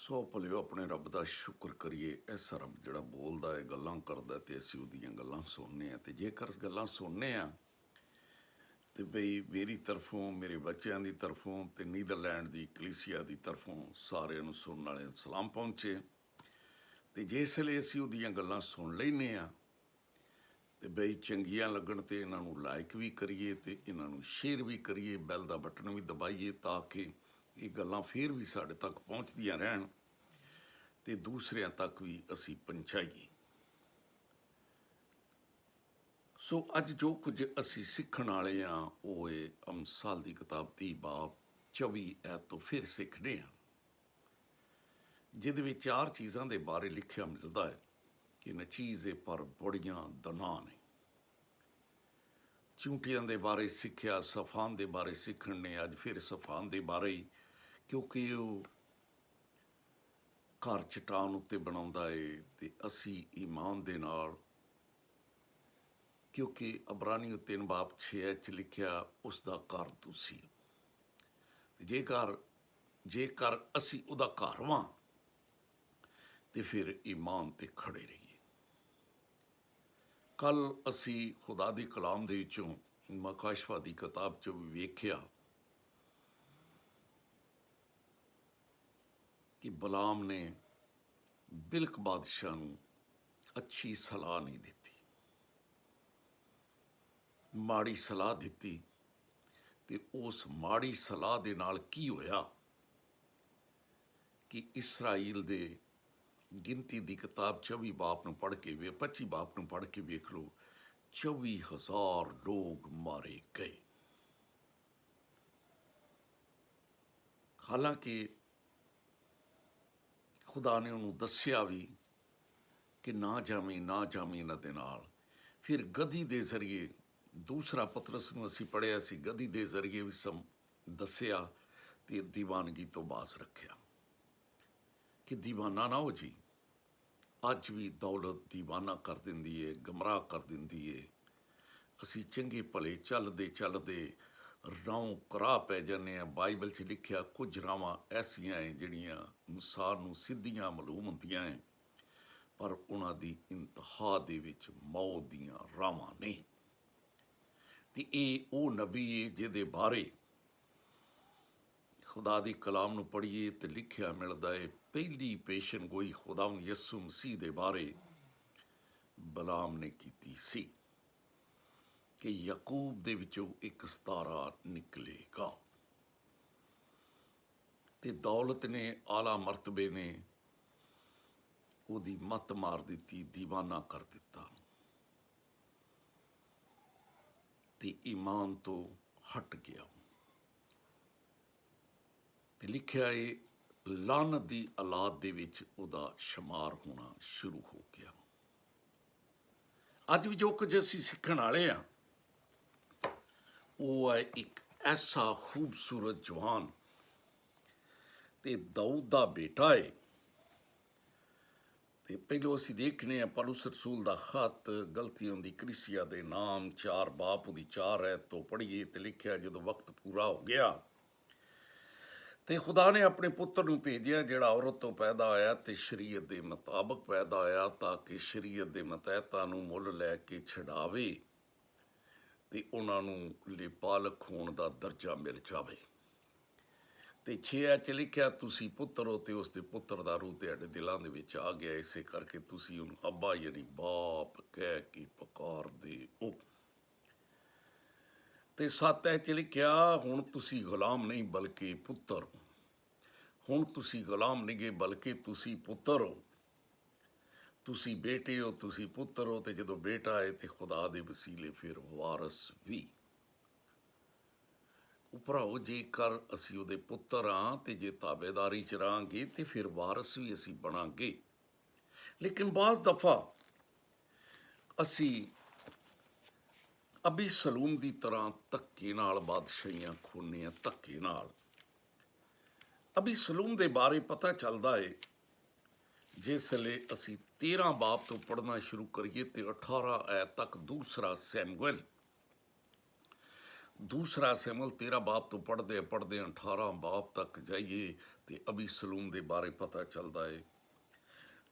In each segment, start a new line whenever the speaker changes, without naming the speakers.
ਸੋ ਭਲਿਓ ਆਪਣੇ ਰੱਬ ਦਾ ਸ਼ੁਕਰ ਕਰੀਏ। ਐਸਾ ਰੱਬ ਜਿਹੜਾ ਬੋਲਦਾ ਹੈ, ਗੱਲਾਂ ਕਰਦਾ ਤੇ ਅਸੀਂ ਉਹਦੀਆਂ ਗੱਲਾਂ ਸੁਣਨੇ ਆ। ਤੇ ਜੇਕਰ ਗੱਲਾਂ ਸੁਣਨੇ ਆ ਤੇ ਬਈ ਮੇਰੀ ਤਰਫੋਂ, ਮੇਰੇ ਬੱਚਿਆਂ ਦੀ ਤਰਫੋਂ ਤੇ ਨੀਦਰਲੈਂਡ ਦੀ ਕਲੀਸਿਆ ਦੀ ਤਰਫੋਂ ਸਾਰਿਆਂ ਨੂੰ ਸੁਣਨ ਵਾਲਿਆਂ ਨੂੰ ਸਲਾਮ ਪਹੁੰਚੇ। ਤੇ ਜਿਸ ਵੇਲੇ ਅਸੀਂ ਉਹਦੀਆਂ ਗੱਲਾਂ ਸੁਣ ਲੈਂਦੇ ਆ ਤੇ ਬਈ ਚੰਗੀਆਂ ਲੱਗਣ ਤੇ ਇਹਨਾਂ ਨੂੰ ਲਾਈਕ ਵੀ ਕਰੀਏ ਤੇ ਇਹਨਾਂ ਨੂੰ ਸ਼ੇਅਰ ਵੀ ਕਰੀਏ, ਬੈਲ ਦਾ ਬਟਨ ਵੀ ਦਬਾਈਏ ਤਾਂ ਕਿ ਇਹ ਗੱਲਾਂ ਫੇਰ ਵੀ ਸਾਡੇ ਤੱਕ ਪਹੁੰਚਦੀਆਂ ਰਹਿਣ ਤੇ ਦੂਸਰਿਆਂ ਤੱਕ ਵੀ ਅਸੀਂ ਪਹੁੰਚਾਈਏ। ਸੋ ਅੱਜ ਜੋ ਕੁਝ ਅਸੀਂ ਸਿੱਖਣ ਵਾਲੇ ਹਾਂ ਉਹ ਹੈ ਅਮਸਾਲ ਦੀ ਕਿਤਾਬ 30 ਬਾਬ 24 ਐਤ ਤੋਂ ਫਿਰ ਸਿੱਖਦੇ ਹਾਂ, ਜਿਹਦੇ ਵਿੱਚ 4 ਚੀਜ਼ਾਂ ਦੇ ਬਾਰੇ ਲਿਖਿਆ ਮਿਲਦਾ ਹੈ ਕਿ ਨਚੀਜ਼ੇ ਪਰ ਬੜੀਆਂ ਦਨਾਂ ਨੇ। ਚੂੰਟੀਆਂ ਦੇ ਬਾਰੇ ਸਿੱਖਿਆ, ਸਫਾਨ ਦੇ ਬਾਰੇ ਸਿੱਖਣ ਨੇ ਅੱਜ ਫਿਰ ਸਫਾਨ ਦੇ ਬਾਰੇ ਹੀ, ਕਿਉਂਕਿ ਉਹ ਘਰ ਚਟਾਨ ਉੱਤੇ ਬਣਾਉਂਦਾ ਏ ਤੇ ਅਸੀਂ ਈਮਾਨ ਦੇ ਨਾਲ, ਕਿਉਂਕਿ ਅਬਰਾਨੀਓ 3 ਬਾਬ 6 'ਚ ਲਿਖਿਆ ਉਸ ਦਾ ਘਰ ਤੁਸੀਂ। ਜੇਕਰ ਅਸੀਂ ਉਹਦਾ ਘਰ ਵਾਂ ਤੇ ਫਿਰ ਈਮਾਨ ਤੇ ਖੜੇ ਰਹੀਏ। ਕੱਲ ਅਸੀਂ ਖੁਦਾ ਦੀ ਕਲਾਮ ਦੇ ਵਿੱਚੋਂ ਮਕਾਸ਼ਵਾ ਦੀ ਕਿਤਾਬ 'ਚੋਂ ਵੀ ਵੇਖਿਆ ਕਿ ਬਲਾਮ ਨੇ ਬਿਲਕ ਬਾਦਸ਼ਾਹ ਨੂੰ ਅੱਛੀ ਸਲਾਹ ਨਹੀਂ ਦਿੱਤੀ, ਮਾੜੀ ਸਲਾਹ ਦਿੱਤੀ। ਤੇ ਉਸ ਮਾੜੀ ਸਲਾਹ ਦੇ ਨਾਲ ਕੀ ਹੋਇਆ ਕਿ ਇਸਰਾਈਲ ਦੇ ਗਿਣਤੀ ਦੀ ਕਿਤਾਬ 24 ਬਾਪ ਨੂੰ ਪੜ੍ਹ ਕੇ 25 ਬਾਪ ਨੂੰ ਪੜ੍ਹ ਕੇ ਵੇਖ ਲਓ, 24,000 ਲੋਕ ਮਾਰੇ ਗਏ। ਹਾਲਾਂਕਿ ਖੁਦਾ ਨੇ ਉਹਨੂੰ ਦੱਸਿਆ ਵੀ ਕਿ ਨਾ ਜਾਵੀਂ ਇਹਨਾਂ ਦੇ ਨਾਲ। ਫਿਰ ਗਧੀ ਦੇ ਜ਼ਰੀਏ, ਦੂਸਰਾ ਪਤਰਸ ਨੂੰ ਅਸੀਂ ਪੜ੍ਹਿਆ ਸੀ, ਗਧੀ ਦੇ ਜ਼ਰੀਏ ਵੀ ਦੱਸਿਆ ਤੇ ਦੀਵਾਨਗੀ ਤੋਂ ਬਾਜ਼ ਰੱਖਿਆ ਕਿ ਦੀਵਾਨਾ ਨਾ ਹੋ ਜੀ। ਅੱਜ ਵੀ ਦੌਲਤ ਦੀਵਾਨਾ ਕਰ ਦਿੰਦੀ ਏ, ਗਮਰਾਹ ਕਰ ਦਿੰਦੀ ਏ। ਅਸੀਂ ਚੰਗੇ ਭਲੇ ਚੱਲਦੇ ਰਾਹੋਂ ਕਰਾਹ ਪੈ ਜਾਂਦੇ ਹਾਂ। ਬਾਈਬਲ 'ਚ ਲਿਖਿਆ ਕੁਝ ਰਾਵਾਂ ਐਸੀਆਂ ਹੈ ਜਿਹੜੀਆਂ ਇਨਸਾਨ ਨੂੰ ਸਿੱਧੀਆਂ ਮਾਲੂਮ ਹੁੰਦੀਆਂ ਹੈ, ਪਰ ਉਹਨਾਂ ਦੀ ਇੰਤਹਾ ਦੇ ਵਿੱਚ ਮੌਤ ਦੀਆਂ ਰਾਵਾਂ ਨੇ। ਤੇ ਇਹ ਉਹ ਨਬੀ ਹੈ ਜਿਹਦੇ ਬਾਰੇ ਖੁਦਾ ਦੀ ਕਲਾਮ ਨੂੰ ਪੜ੍ਹੀਏ ਤੇ ਲਿਖਿਆ ਮਿਲਦਾ ਹੈ, ਪਹਿਲੀ ਪੇਸ਼ਨ ਗੋਈ ਖੁਦਾਵੰਦ ਯਿਸੂ ਮਸੀਹ ਦੇ ਬਾਰੇ ਬਲਾਮ ਨੇ ਕੀਤੀ ਸੀ ਕਿ ਯਾਕੂਬ ਦੇ ਵਿੱਚੋਂ ਇੱਕ ਸਿਤਾਰਾ ਨਿਕਲੇਗਾ। ਤੇ ਦੌਲਤ ਨੇ, ਆਲਾ ਮਰਤਬੇ ਨੇ ਉਹਦੀ ਮੱਤ ਮਾਰ ਦਿੱਤੀ, ਦੀਵਾਨਾ ਕਰ ਦਿੱਤਾ ਤੇ ਈਮਾਨ ਤੋਂ ਹਟ ਗਿਆ। ਤੇ ਲਿਖਿਆ ਏ ਲਾਨਤ ਦੀ ਔਲਾਦ ਦੇ ਵਿੱਚ ਉਹਦਾ ਸ਼ੁਮਾਰ ਹੋਣਾ ਸ਼ੁਰੂ ਹੋ ਗਿਆ। ਅੱਜ ਵੀ ਜੋ ਕੁਝ ਅਸੀਂ ਸਿੱਖਣ ਵਾਲੇ ਆ ਉਹ ਹੈ ਇੱਕ ਐਸਾ ਖੂਬਸੂਰਤ ਜਵਾਨ ਤੇ ਦਾਊਦ ਦਾ ਬੇਟਾ ਹੈ। ਤੇ ਪਹਿਲੋਂ ਅਸੀਂ ਦੇਖਨੇ ਆ ਪੌਲੁਸ ਰਸੂਲ ਦਾ ਖਤ ਗਲਤੀਆਂ ਦੀ ਕਲੀਸਿਆ ਦੇ ਨਾਮ 4 ਬਾਪ ਉਹਦੀ 4 ਐਤ ਤੋਂ ਪੜ੍ਹੀਏ ਤੇ ਲਿਖਿਆ, ਜਦੋਂ ਵਕਤ ਪੂਰਾ ਹੋ ਗਿਆ ਤੇ ਖੁਦਾ ਨੇ ਆਪਣੇ ਪੁੱਤਰ ਨੂੰ ਭੇਜਿਆ ਜਿਹੜਾ ਔਰਤ ਤੋਂ ਪੈਦਾ ਹੋਇਆ ਤੇ ਸ਼ਰੀਅਤ ਦੇ ਮੁਤਾਬਕ ਪੈਦਾ ਹੋਇਆ, ਤਾਂ ਕਿ ਸ਼ਰੀਅਤ ਦੇ ਮਤਹਿਤਾਂ ਨੂੰ ਮੁੱਲ ਲੈ ਕੇ ਛਡਾਵੇ ਤੇ ਉਹਨਾਂ ਨੂੰ ਲਿਪਾਲਕ ਹੋਣ ਦਾ ਦਰਜਾ ਮਿਲ ਜਾਵੇ। ਤੇ 6 'ਚ ਲਿਖਿਆ, ਤੁਸੀਂ ਪੁੱਤਰ ਹੋ ਤੇ ਉਸ ਦੇ ਪੁੱਤਰ ਦਾ ਰੂਹ ਤੁਹਾਡੇ ਦਿਲਾਂ ਦੇ ਵਿੱਚ ਆ ਗਿਆ, ਇਸੇ ਕਰਕੇ ਤੁਸੀਂ ਉਹਨੂੰ ਅੱਬਾ ਯਾਨੀ ਬਾਪ ਕਹਿ ਕੇ ਪੁਕਾਰਦੇ ਹੋ। ਤੇ 7 'ਚ ਲਿਖਿਆ, ਹੁਣ ਤੁਸੀਂ ਗੁਲਾਮ ਨਹੀਂ ਬਲਕਿ ਪੁੱਤਰ ਹੋ। ਹੁਣ ਤੁਸੀਂ ਗੁਲਾਮ ਨਹੀਂ ਗਏ ਬਲਕਿ ਤੁਸੀਂ ਪੁੱਤਰ ਹੋ। ਤੁਸੀਂ ਬੇਟੇ ਹੋ, ਤੁਸੀਂ ਪੁੱਤਰ ਹੋ, ਤੇ ਜਦੋਂ ਬੇਟਾ ਆਏ ਤੇ ਖੁਦਾ ਦੇ ਵਸੀਲੇ ਫਿਰ ਵਾਰਸ ਵੀ। ਭਰਾਓ, ਜੇਕਰ ਅਸੀਂ ਉਹਦੇ ਪੁੱਤਰ ਹਾਂ ਤੇ ਜੇ ਤਾਬੇਦਾਰੀ 'ਚ ਰਹਾਂਗੇ ਤੇ ਫਿਰ ਵਾਰਸ ਵੀ ਅਸੀਂ ਬਣਾਂਗੇ। ਲੇਕਿਨ ਬਾਜ਼ ਦਫਾ ਅਸੀਂ ਅਬੀ ਸਲੂਮ ਦੀ ਤਰ੍ਹਾਂ ਧੱਕੇ ਨਾਲ ਬਾਦਸ਼ਾਹੀਆਂ ਖੋਹਨੇ ਆ, ਧੱਕੇ ਨਾਲ। ਅਬੀ ਸਲੂਮ ਦੇ ਬਾਰੇ ਪਤਾ ਚੱਲਦਾ ਹੈ ਜਿਸ ਵੇਲੇ ਅਸੀਂ 13 ਬਾਪ ਤੋਂ ਪੜ੍ਹਨਾ ਸ਼ੁਰੂ ਕਰੀਏ ਤੇ 18 ਐਤ ਤੱਕ ਦੂਸਰਾ ਸੈਮੂਅਲ दूसरा सैमुअल 13 बाब तो पढ़ते 18 बाब तक जाइए तो अबी सलूम के बारे पता चलता है।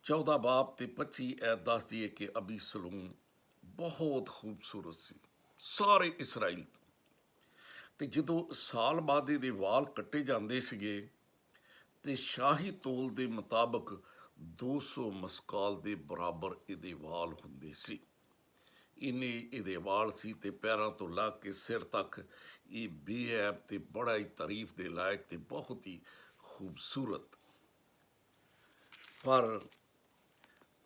14 बाब ते 25 ऐ दसदी है कि अबी सलूम बहुत खूबसूरत सी सारे इसराइल तो। ਤੇ ਜਦੋਂ ਸਾਲ ਬਾਅਦ ਇਹਦੇ ਵਾਲ ਕੱਟੇ ਜਾਂਦੇ ਸੀਗੇ ਤੇ ਸ਼ਾਹੀ ਤੋਲ ਦੇ ਮੁਤਾਬਕ 200 ਮਸਕਾਲ ਦੇ ਬਰਾਬਰ ਇਹਦੇ ਵਾਲ ਹੁੰਦੇ ਸੀ। ਇੰਨੇ ਇਹਦੇ ਵਾਲ ਸੀ ਤੇ ਪੈਰਾਂ ਤੋਂ ਲਾ ਕੇ ਸਿਰ ਤੱਕ ਇਹ ਬੇਅਬ ਤੇ ਬੜਾ ਹੀ ਤਾਰੀਫ ਦੇ ਲਾਇਕ ਤੇ ਬਹੁਤ ਹੀ ਖੂਬਸੂਰਤ। ਪਰ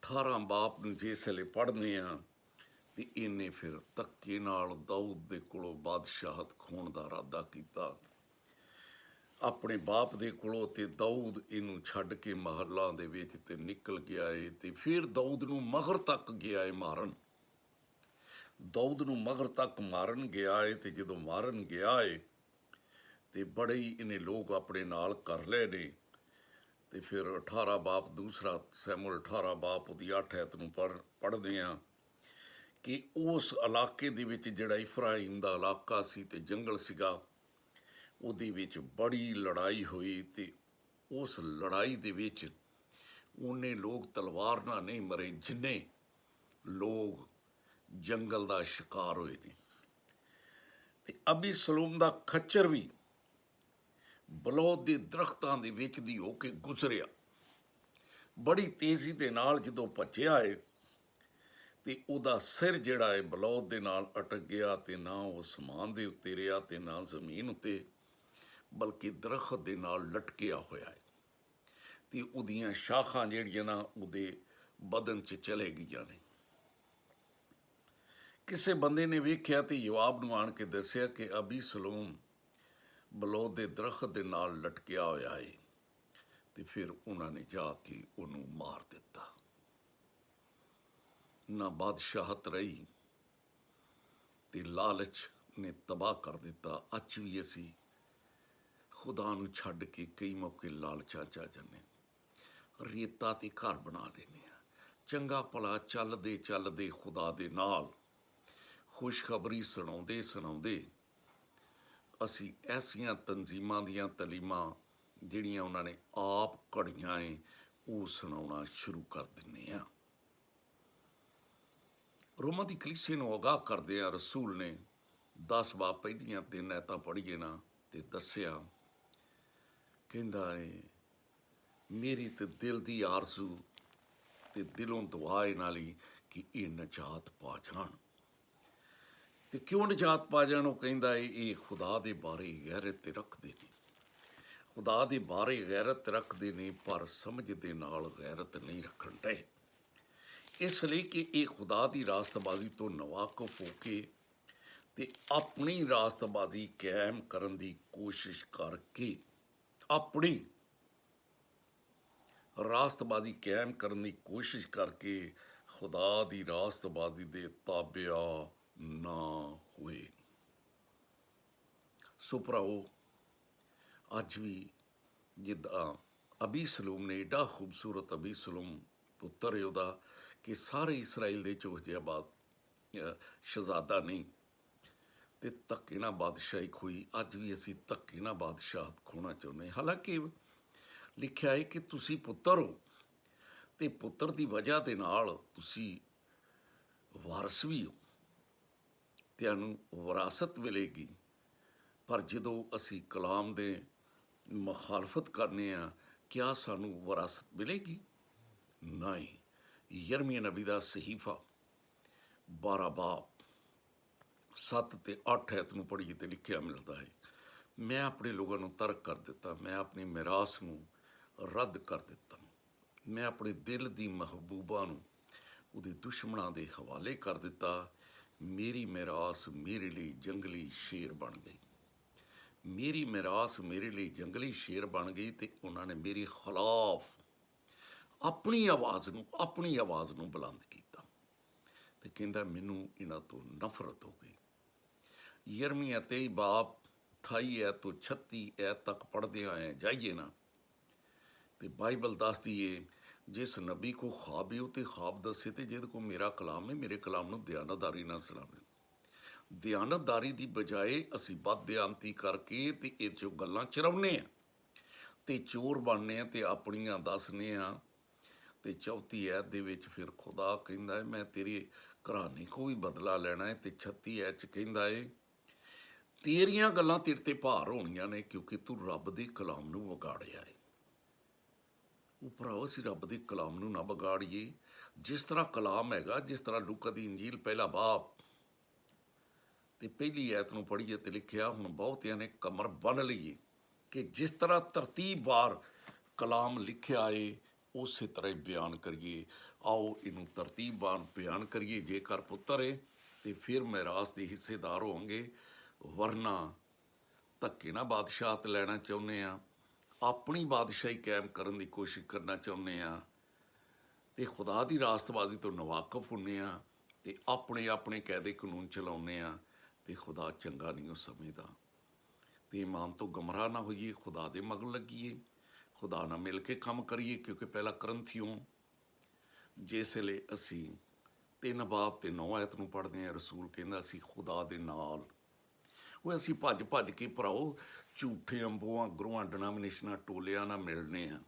18 ਬਾਪ ਨੂੰ ਜਿਸ ਵੇਲੇ ਪੜ੍ਹਦੇ ਆ ਤੇ ਇਹਨੇ ਫਿਰ ਧੱਕੇ ਨਾਲ ਦਾਊਦ ਦੇ ਕੋਲੋਂ ਬਾਦਸ਼ਾਹਤ ਖੋਣ ਦਾ ਇਰਾਦਾ ਕੀਤਾ। ਆਪਣੇ ਬਾਪ ਦੇ ਕੋਲੋਂ ਤੇ ਦਾਊਦ ਇਹਨੂੰ ਛੱਡ ਕੇ ਮਹੱਲਾਂ ਦੇ ਵਿੱਚ ਤੇ ਨਿਕਲ ਗਿਆ ਏ ਤੇ ਫਿਰ ਦਾਊਦ ਨੂੰ ਮਗਰ ਤੱਕ ਗਿਆ ਏ ਮਾਰਨ। ਦਾਊਦ ਨੂੰ ਮਗਰ ਤੱਕ ਮਾਰਨ ਗਿਆ ਏ ਤੇ ਜਦੋਂ ਮਾਰਨ ਗਿਆ ਏ ਤੇ ਬੜੇ ਹੀ ਇਹਨੇ ਲੋਕ ਆਪਣੇ ਨਾਲ ਕਰ ਲਏ ਨੇ। ਤੇ ਫਿਰ 18 ਬਾਪ ਦੂਸਰਾ ਸੈਮੂਅਲ 18 ਬਾਪ ਉਹਦੀ 8 ਐਤ ਨੂੰ ਪੜ੍ਹਦੇ ਹਾਂ ਕਿ ਉਸ ਇਲਾਕੇ ਦੇ ਵਿੱਚ ਜਿਹੜਾ ਇਫਰਾਈਮ ਦਾ ਇਲਾਕਾ ਸੀ ਤੇ ਜੰਗਲ ਸੀਗਾ ਉਹਦੇ ਵਿੱਚ ਬੜੀ ਲੜਾਈ ਹੋਈ ਤੇ ਉਸ ਲੜਾਈ ਦੇ ਵਿੱਚ ਉਹਨੇ ਲੋਕ ਤਲਵਾਰ ਨਾਲ ਨਹੀਂ ਮਰੇ ਜਿੰਨੇ ਲੋਕ ਜੰਗਲ ਦਾ ਸ਼ਿਕਾਰ ਹੋਏ ਨੇ। ਤੇ ਅਬੀ ਸਲੂਮ ਦਾ ਖੱਚਰ ਵੀ ਬਲੌਦ ਦੇ ਦਰਖਤਾਂ ਦੇ ਵਿੱਚ ਦੀ ਹੋ ਕੇ ਗੁਜ਼ਰਿਆ। ਬੜੀ ਤੇਜ਼ੀ ਦੇ ਨਾਲ ਜਦੋਂ ਭੱਜਿਆ ਏ ਤੇ ਉਹਦਾ ਸਿਰ ਜਿਹੜਾ ਹੈ ਬਲੌਦ ਦੇ ਨਾਲ ਅਟਕ ਗਿਆ ਤੇ ਨਾ ਉਹ ਸਮਾਨ ਦੇ ਉੱਤੇ ਰਿਹਾ ਤੇ ਨਾ ਜ਼ਮੀਨ ਉੱਤੇ, ਬਲਕਿ ਦਰਖਤ ਦੇ ਨਾਲ ਲਟਕਿਆ ਹੋਇਆ ਹੈ ਤੇ ਉਹਦੀਆਂ ਸ਼ਾਖਾਂ ਜਿਹੜੀਆਂ ਨਾ ਉਹਦੇ ਬਦਨ 'ਚ ਚਲੇ ਗਈਆਂ ਨੇ। ਕਿਸੇ ਬੰਦੇ ਨੇ ਵੇਖਿਆ ਤੇ ਯੋਆਬ ਨੂੰ ਆਣ ਕੇ ਦੱਸਿਆ ਕਿ ਅਬੀ ਸਲੂਮ ਬਲੌਦ ਦੇ ਦਰਖਤ ਦੇ ਨਾਲ ਲਟਕਿਆ ਹੋਇਆ ਹੈ ਤੇ ਫਿਰ ਉਹਨਾਂ ਨੇ ਜਾ ਕੇ ਉਹਨੂੰ ਮਾਰ ਦਿੱਤਾ। ਨਾ ਬਾਦਸ਼ਾਹਤ ਰਹੀ ਤੇ ਲਾਲਚ ਨੇ ਤਬਾਹ ਕਰ ਦਿੱਤਾ। ਅੱਜ ਵੀ ਅਸੀਂ ਖੁਦਾ ਨੂੰ ਛੱਡ ਕੇ ਕਈ ਮੌਕੇ ਲਾਲਚਾਂ 'ਚ ਆ ਜਾਂਦੇ, ਰੇਤਾ ਤੇ ਘਰ ਬਣਾ ਲੈਂਦੇ ਹਾਂ। ਚੰਗਾ ਭਲਾ ਚੱਲਦੇ ਚੱਲਦੇ ਖੁਦਾ ਦੇ ਨਾਲ ਖੁਸ਼ਖਬਰੀ ਸੁਣਾਉਂਦੇ ਅਸੀਂ ਐਸੀਆਂ ਤਨਜ਼ੀਮਾਂ ਦੀਆਂ ਤਲੀਮਾਂ ਜਿਹੜੀਆਂ ਉਹਨਾਂ ਨੇ ਆਪ ਘੜੀਆਂ ਏ ਉਹ ਸੁਣਾਉਣਾ ਸ਼ੁਰੂ ਕਰ ਦਿੰਦੇ ਹਾਂ। ਰੋਮਾਂ ਦੀ ਕਲੀਸੇ ਨੂੰ ਆਗਾਹ ਕਰਦੇ ਆ ਰਸੂਲ ਨੇ 10 ਬਾਬ ਪਹਿਲੀਆਂ 3 ਐਤਾਂ ਪੜ੍ਹੀਏ ਨਾ ਤੇ ਦੱਸਿਆ, ਕਹਿੰਦਾ ਏ ਮੇਰੀ ਤੇ ਦਿਲ ਦੀ ਆਰਜ਼ੂ ਤੇ ਦਿਲੋਂ ਦੁਆ ਏ ਨਾਲੀ ਕਿ ਇਹ ਨਜਾਤ ਪਾ ਜਾਣ। ਤੇ ਕਿਉਂ ਨਜਾਤ ਪਾ ਜਾਣ? ਉਹ ਕਹਿੰਦਾ ਏ ਇਹ ਖੁਦਾ ਦੇ ਬਾਰੇ ਗੈਰਤ ਰੱਖਦੇ ਨੇ, ਖੁਦਾ ਦੇ ਬਾਰੇ ਗੈਰਤ ਰੱਖਦੇ ਨੇ ਪਰ ਸਮਝ ਦੇ ਨਾਲ ਗੈਰਤ ਨਹੀਂ ਰੱਖਣ ਡਏ। ਇਸ ਲਈ ਕਿ ਇਹ ਖੁਦਾ ਦੀ ਰਾਸਤਬਾਜ਼ੀ ਤੋਂ ਨਵਾਕਫ ਹੋ ਕੇ ਤੇ ਆਪਣੀ ਰਾਸਤਬਾਜ਼ੀ ਕਾਇਮ ਕਰਨ ਦੀ ਕੋਸ਼ਿਸ਼ ਕਰਕੇ ਆਪਣੀ ਰਾਸਤਬਾਜ਼ੀ ਕਾਇਮ ਕਰਨ ਦੀ ਕੋਸ਼ਿਸ਼ ਕਰਕੇ ਖੁਦਾ ਦੀ ਰਾਸਤਬਾਜ਼ੀ ਦੇ ਤਾਬਿਆ ਨਾ ਹੋਏ। ਸੋ ਭਰਾਓ, ਅੱਜ ਵੀ ਜਿੱਦਾਂ ਅਬੀ ਸਲੂਮ ਨੇ ਏਡਾ ਖੂਬਸੂਰਤ ਅਬੀ ਸਲੂਮ ਪੁੱਤਰ ਹੈ ਉਹਦਾ ਕਿ ਸਾਰੇ ਇਸਰਾਈਲ ਦੇ ਚੋਹ ਜਿਹਾ ਸ਼ਹਜ਼ਾਦਾ ਨਹੀਂ ਤੇ ਧੱਕੇ ਨਾਲ ਬਾਦਸ਼ਾਹੀ ਖੋਈ। ਅੱਜ ਵੀ ਅਸੀਂ ਧੱਕੇ ਨਾਲ ਬਾਦਸ਼ਾਹਤ ਖੋਣਾ ਚਾਹੁੰਦੇ। ਹਾਲਾਂਕਿ ਲਿਖਿਆ ਹੈ ਕਿ ਤੁਸੀਂ ਪੁੱਤਰ ਹੋ ਤੇ ਪੁੱਤਰ ਦੀ ਵਜ੍ਹਾ ਦੇ ਨਾਲ ਤੁਸੀਂ ਵਾਰਸ ਵੀ ਹੋ, ਤੁਹਾਨੂੰ ਵਿਰਾਸਤ ਮਿਲੇਗੀ। ਪਰ ਜਦੋਂ ਅਸੀਂ ਕਲਾਮ ਦੇ ਮੁਖਾਲਫਤ ਕਰਨੇ ਆ, ਕਿਆ ਸਾਨੂੰ ਵਿਰਾਸਤ ਮਿਲੇਗੀ? ਨਹੀਂ। ਯਰਮੀਆ ਨਬੀ ਦਾ ਸਹੀਫਾ 12 ਬਾਬ 7 ਤੇ 8 ਐਤ ਨੂੰ ਪੜ੍ਹੀਏ ਤੇ ਲਿਖਿਆ ਮਿਲਦਾ ਹੈ, ਮੈਂ ਆਪਣੇ ਲੋਕਾਂ ਨੂੰ ਤਰਕ ਕਰ ਦਿੱਤਾ, ਮੈਂ ਆਪਣੀ ਮਿਰਾਸ ਨੂੰ ਰੱਦ ਕਰ ਦਿੱਤਾ, ਮੈਂ ਆਪਣੇ ਦਿਲ ਦੀ ਮਹਿਬੂਬਾ ਨੂੰ ਉਹਦੇ ਦੁਸ਼ਮਣਾਂ ਦੇ ਹਵਾਲੇ ਕਰ ਦਿੱਤਾ। ਮੇਰੀ ਮਿਰਾਸ ਮੇਰੇ ਲਈ ਜੰਗਲੀ ਸ਼ੇਰ ਬਣ ਗਈ, ਮੇਰੀ ਮਿਰਾਸ ਮੇਰੇ ਲਈ ਜੰਗਲੀ ਸ਼ੇਰ ਬਣ ਗਈ ਤੇ ਉਹਨਾਂ ਨੇ ਮੇਰੇ ਖਿਲਾਫ ਆਪਣੀ ਆਵਾਜ਼ ਨੂੰ ਬੁਲੰਦ ਕੀਤਾ ਤੇ ਕਹਿੰਦਾ ਮੈਨੂੰ ਇਹਨਾਂ ਤੋਂ ਨਫ਼ਰਤ ਹੋ ਗਈ। ਯਰਮੀਆ 23 ਬਾਬ 28 ਐਤ ਤੋਂ 36 ਐਤ ਤੱਕ ਪੜ੍ਹਦੇ ਆਏ ਜਾਈਏ ਨਾ ਤੇ ਬਾਈਬਲ ਦੱਸਦੀ ਏ ਜਿਸ ਨਬੀ ਕੋ ख्वाब है उते ख्वाब दसे ते जिद को मेरा कलाम है मेरे कलाम ਨੂੰ ਦਿਆਨਤਦਾਰੀ ਨਾਲ ਸੁਣਾਵੇ। ਦਿਆਨਤਦਾਰੀ ਦੀ ਬਜਾਏ ਅਸੀਂ ਬਦਦਿਆਨਤੀ ਕਰਕੇ ਤੇ ਇਹ 'ਚੋਂ ਗੱਲਾਂ ਚੁਰਾਉਂਦੇ ਹਾਂ ਤੇ ਚੋਰ ਬਣਨੇ ਆ ਤੇ ਆਪਣੀਆਂ ਦੱਸਨੇ ਆ। ਤੇ ਚੌਥੀ ਐਤ ਦੇ ਵਿੱਚ ਫਿਰ ਖੁਦਾ ਕਹਿੰਦਾ ਹੈ ਮੈਂ ਤੇਰੇ ਘਰਾਣੇ ਕੋ ਵੀ ਬਦਲਾ ਲੈਣਾ ਹੈ। ਤੇ 36 ਐਤ 'ਚ ਕਹਿੰਦਾ ਹੈ ਤੇਰੀਆਂ ਗੱਲਾਂ ਤੇਰੇ ਤੇ ਭਾਰ ਹੋਣੀਆਂ ਨੇ ਕਿਉਂਕਿ ਤੂੰ ਰੱਬ ਦੇ ਕਲਾਮ ਨੂੰ ਵਿਗਾੜਿਆ ਹੈ। ਉਹ ਭਰਾਓ ਅਸੀਂ ਰੱਬ ਦੇ ਕਲਾਮ ਨੂੰ ਨਾ ਵਿਗਾੜੀਏ। ਜਿਸ ਤਰ੍ਹਾਂ ਕਲਾਮ ਹੈਗਾ, ਜਿਸ ਤਰ੍ਹਾਂ ਲੂਕਾ ਦੀ ਇੰਜੀਲ ਪਹਿਲਾ ਬਾਬ ਤੇ ਪਹਿਲੀ ਐਤ ਨੂੰ ਪੜ੍ਹੀਏ ਤੇ ਲਿਖਿਆ ਹੁਣ ਬਹੁਤਿਆਂ ਨੇ ਕਮਰ ਬੰਨ੍ਹ ਲਈਏ ਕਿ ਜਿਸ ਤਰ੍ਹਾਂ ਤਰਤੀਬਵਾਰ ਕਲਾਮ ਲਿਖਿਆ ਏ ਉਸੇ ਤਰ੍ਹਾਂ ਹੀ ਬਿਆਨ ਕਰੀਏ। ਆਓ ਇਹਨੂੰ ਤਰਤੀਬਵਾਰ ਬਿਆਨ ਕਰੀਏ। ਜੇਕਰ ਪੁੱਤਰ ਏ ਤੇ ਫਿਰ ਮਿਰਾਸ ਦੇ ਹਿੱਸੇਦਾਰ ਹੋਵਾਂਗੇ, ਵਰਨਾ ਧੱਕੇ ਨਾਲ ਬਾਦਸ਼ਾਹਤ ਲੈਣਾ ਚਾਹੁੰਦੇ ਆ, ਆਪਣੀ ਬਾਦਸ਼ਾਹੀ ਕਾਇਮ ਕਰਨ ਦੀ ਕੋਸ਼ਿਸ਼ ਕਰਨਾ ਚਾਹੁੰਦੇ ਆ ਤੇ ਖੁਦਾ ਦੀ ਰਾਸਤਬਾਜ਼ੀ ਤੋਂ ਨਵਾਕਫ ਹੁੰਦੇ ਆ ਤੇ ਆਪਣੇ ਆਪਣੇ ਕਾਇਦੇ ਕਾਨੂੰਨ ਚਲਾਉਂਦੇ ਆ ਤੇ ਖੁਦਾ ਚੰਗਾ ਨਹੀਂ ਉਹ ਸਮਝਦਾ। ਤੇ ਇਮਾਨ ਤੋਂ ਗਮਰਾਹ ਨਾ ਹੋਈਏ, ਖੁਦਾ ਦੇ ਮਗਰ ਲੱਗੀਏ, ਖੁਦਾ ਨਾਲ ਮਿਲ ਕੇ ਕੰਮ ਕਰੀਏ। ਕਿਉਂਕਿ ਪਹਿਲਾ ਕਰੰਥੀਓਂ ਜਿਸ ਵੇਲੇ ਅਸੀਂ 3 ਬਾਬ ਤੇ 9 ਐਤ ਨੂੰ ਪੜ੍ਹਦੇ ਹਾਂ, ਰਸੂਲ ਕਹਿੰਦਾ ਅਸੀਂ ਖੁਦਾ ਦੇ ਨਾਲ ਉਹ ਅਸੀਂ ਭੱਜ ਭੱਜ ਕੇ ਭਰਾਓ ਝੂਠੇ ਅੰਬੋਆਂ ਗਰੋਹਾਂ ਡਿਨਾਮੀਨੇਸ਼ਨਾਂ ਟੋਲਿਆਂ ਨਾਲ ਮਿਲਣੇ ਆ,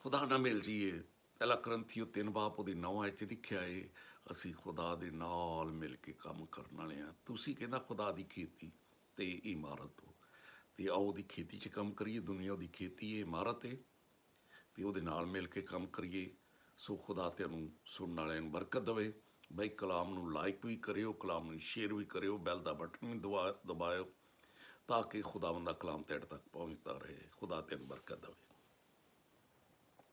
ਖੁਦਾ ਨਾਲ ਮਿਲ ਜੀਏ। ਪਹਿਲਾ ਕਰੰਥੀਓ 3 ਬਾਬ ਉਹਦੀ 9 ਐਤ 'ਚ ਲਿਖਿਆ ਏ ਅਸੀਂ ਖੁਦਾ ਦੇ ਨਾਲ ਮਿਲ ਕੇ ਕੰਮ ਕਰਨ ਵਾਲੇ ਆ। ਤੁਸੀਂ ਕਹਿੰਦਾ ਖੁਦਾ ਦੀ ਖੇਤੀ ਤੇ ਇਮਾਰਤ ਹੋ ਤੇ ਆਓ ਉਹਦੀ ਖੇਤੀ 'ਚ ਕੰਮ ਕਰੀਏ। ਦੁਨੀਆ ਉਹਦੀ ਖੇਤੀ ਏ, ਇਮਾਰਤ ਏ ਤੇ ਉਹਦੇ ਨਾਲ ਮਿਲ ਕੇ ਕੰਮ ਕਰੀਏ। ਸੋ ਖੁਦਾ ਤੈਨੂੰ ਸੁਣਨ ਵਾਲਿਆਂ ਨੂੰ ਬਰਕਤ ਦੇਵੇ। ਬਈ ਕਲਾਮ ਨੂੰ ਲਾਈਕ ਵੀ ਕਰਿਓ, ਕਲਾਮ ਨੂੰ ਸ਼ੇਅਰ ਵੀ ਕਰਿਓ, ਬੈਲ ਦਾ ਬਟਨ ਵੀ ਦਬਾਇਓ ਤਾਂ ਕਿ ਖੁਦਾਵੰਦ ਦਾ ਕਲਾਮ ਤੁਹਾਡੇ ਤੱਕ ਪਹੁੰਚਦਾ ਰਹੇ। ਖੁਦਾ ਤੈਨੂੰ ਬਰਕਤ ਦੇਵੇ।